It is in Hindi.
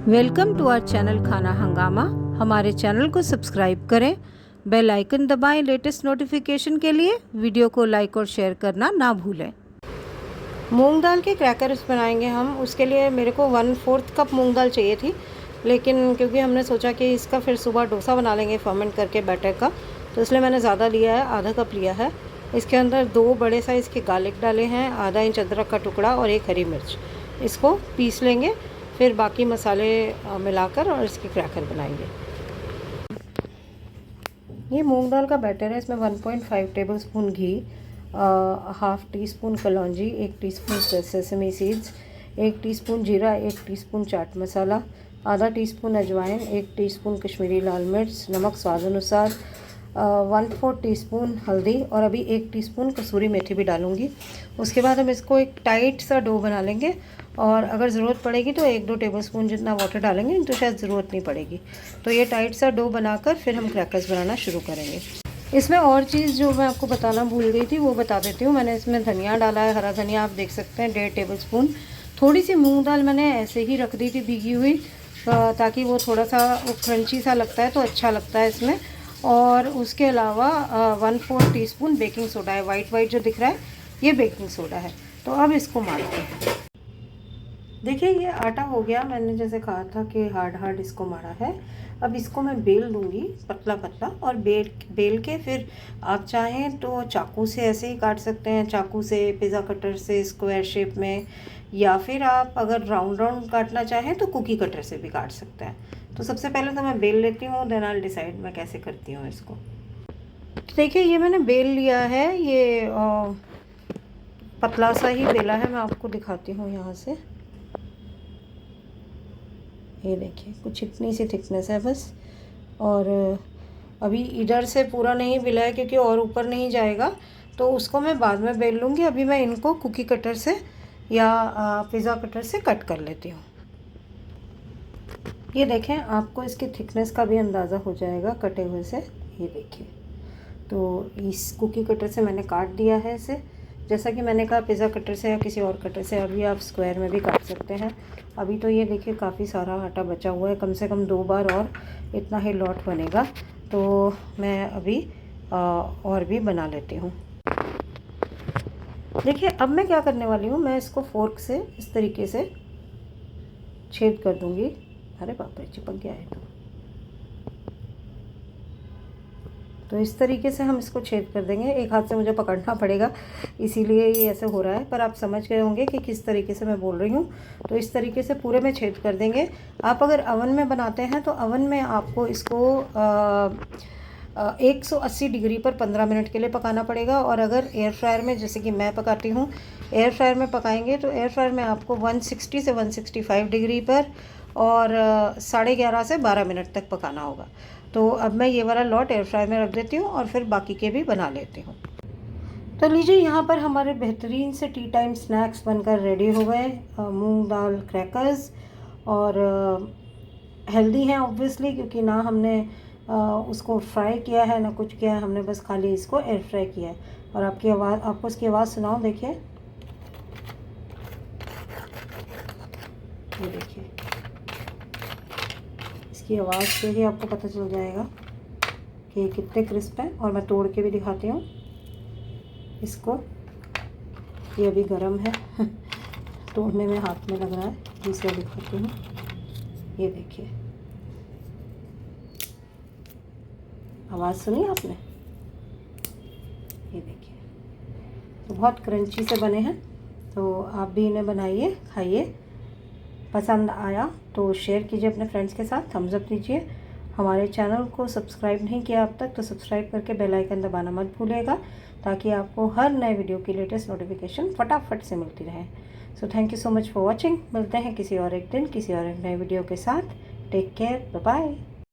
वेलकम टू आवर चैनल खाना हंगामा। हमारे चैनल को सब्सक्राइब करें, बेल आइकन दबाएं लेटेस्ट नोटिफिकेशन के लिए। वीडियो को लाइक और शेयर करना ना भूलें। मूंग दाल के क्रैकर्स बनाएंगे हम। उसके लिए मेरे को 1/4 कप मूंग दाल चाहिए थी, लेकिन क्योंकि हमने सोचा कि इसका फिर सुबह डोसा बना लेंगे फर्मेंट करके बैटर का, तो इसलिए मैंने ज़्यादा लिया है, आधा कप लिया है। इसके अंदर 2 बड़े साइज़ के गार्लिक डाले हैं, आधा इंच अदरक का टुकड़ा और 1 हरी मिर्च। इसको पीस लेंगे, फिर बाकी मसाले मिलाकर और इसके क्रैकर बनाएंगे। ये मूंग दाल का बैटर है। इसमें 1.5 टेबलस्पून घी, हाफ़ टी स्पून कलौंजी, 1 टीस्पून सेसमी सीड्स, 1 टीस्पून जीरा, 1 टीस्पून चाट मसाला, आधा टीस्पून अजवाइन, 1 टीस्पून कश्मीरी लाल मिर्च, नमक स्वाद अनुसार, 1/4 टीस्पून हल्दी और अभी 1 टीस्पून कसूरी मेथी भी डालूंगी। उसके बाद हम इसको एक टाइट सा डो बना लेंगे और अगर ज़रूरत पड़ेगी तो 1-2 टेबलस्पून जितना वाटर डालेंगे, नहीं तो शायद ज़रूरत नहीं पड़ेगी। तो ये टाइट सा डो बनाकर फिर हम क्रैकर्स बनाना शुरू करेंगे। इसमें और चीज़ जो मैं आपको बताना भूल गई थी वो बता देती हूँ। मैंने इसमें धनिया डाला है, हरा धनिया आप देख सकते हैं, 1.5 टेबलस्पून। थोड़ी सी मूँग दाल मैंने ऐसे ही रख दी थी भीगी हुई, ताकि वो थोड़ा सा वो क्रंची सा लगता है तो अच्छा लगता है इसमें। और उसके अलावा 1/4 टीस्पून बेकिंग सोडा है। वाइट जो दिख रहा है ये बेकिंग सोडा है। तो अब इसको मारते हैं। देखिए ये आटा हो गया, मैंने जैसे कहा था कि हार्ड इसको मारा है। अब इसको मैं बेल लूँगी पतला पतला, और बेल के फिर आप चाहें तो चाकू से ऐसे ही काट सकते हैं, चाकू से, पिज़्ज़ा कटर से स्क्वायर शेप में, या फिर आप अगर राउंड काटना चाहें तो कुकी कटर से भी काट सकते हैं। तो सबसे पहले तो मैं बेल लेती हूँ, देन आई डिसाइड मैं कैसे करती हूँ इसको। तो देखिए ये मैंने बेल लिया है, ये पतला सा ही बेला है। मैं आपको दिखाती हूँ यहाँ से। ये देखिए कुछ इतनी सी थिकनेस है बस। और अभी इधर से पूरा नहीं बेला है क्योंकि और ऊपर नहीं जाएगा, तो उसको मैं बाद में बेल लूँगी। अभी मैं इनको कुकी कटर से या पिज़्ज़ा कटर से कट कर लेती हूँ। ये देखें, आपको इसकी थिकनेस का भी अंदाज़ा हो जाएगा कटे हुए से। ये देखिए, तो इस कुकी कटर से मैंने काट दिया है इसे। जैसा कि मैंने कहा पिज़्ज़ा कटर से या किसी और कटर से अभी आप स्क्वायर में भी काट सकते हैं। अभी तो ये देखिए काफ़ी सारा आटा बचा हुआ है, कम से कम 2 बार और इतना ही लॉट बनेगा। तो मैं अभी और भी बना लेती हूँ। देखिए अब मैं क्या करने वाली हूँ, मैं इसको फोर्क से इस तरीके से छेद कर दूँगी। अरे बाप रे, चिपक गया है। तो इस तरीके से हम इसको छेद कर देंगे। एक हाथ से मुझे पकड़ना पड़ेगा, इसीलिए ये ऐसे हो रहा है, पर आप समझ गए होंगे कि किस तरीके से मैं बोल रही हूँ। तो इस तरीके से पूरे में छेद कर देंगे। आप अगर अवन में बनाते हैं तो अवन में आपको इसको 180 डिग्री पर 15 मिनट के लिए पकाना पड़ेगा। और अगर एयर फ्रायर में, जैसे कि मैं पकाती हूँ, एयर फ्रायर में पकाएंगे तो एयर फ्रायर में आपको 160 से 165 डिग्री पर और 11:30 से 12 मिनट तक पकाना होगा। तो अब मैं ये वाला लॉट एयर फ्रायर में रख देती हूँ और फिर बाकी के भी बना लेती हूँ। तो लीजिए यहाँ पर हमारे बेहतरीन से टी टाइम स्नैक्स बनकर रेडी हो गए। मूंग दाल क्रैकर्स, और हेल्दी हैं ऑब्वियसली, क्योंकि ना हमने उसको फ्राई किया है ना कुछ किया है, हमने बस खाली इसको एयर फ्राई किया है। और आपको इसकी आवाज़ सुनाऊँ, देखिए, ये देखिए, इसकी आवाज़ से ही आपको पता चल जाएगा कि कितने क्रिस्प हैं। और मैं तोड़ के भी दिखाती हूँ इसको। ये अभी गर्म है तोड़ने में हाथ में लग रहा है, दूसरा दिखाती हूँ। ये देखिए, आवाज़ सुनी आपने? ये देखिए, तो बहुत क्रंची से बने हैं। तो आप भी इन्हें बनाइए, खाइए। पसंद आया तो शेयर कीजिए अपने फ्रेंड्स के साथ, थम्स अप दीजिए। हमारे चैनल को सब्सक्राइब नहीं किया अब तक तो सब्सक्राइब करके बेल आइकन दबाना मत भूलिएगा, ताकि आपको हर नए वीडियो की लेटेस्ट नोटिफिकेशन फटाफट से मिलती रहे। So thank you so much for watching. मिलते हैं किसी और एक दिन किसी और एक नए वीडियो के साथ। Take care, bye bye.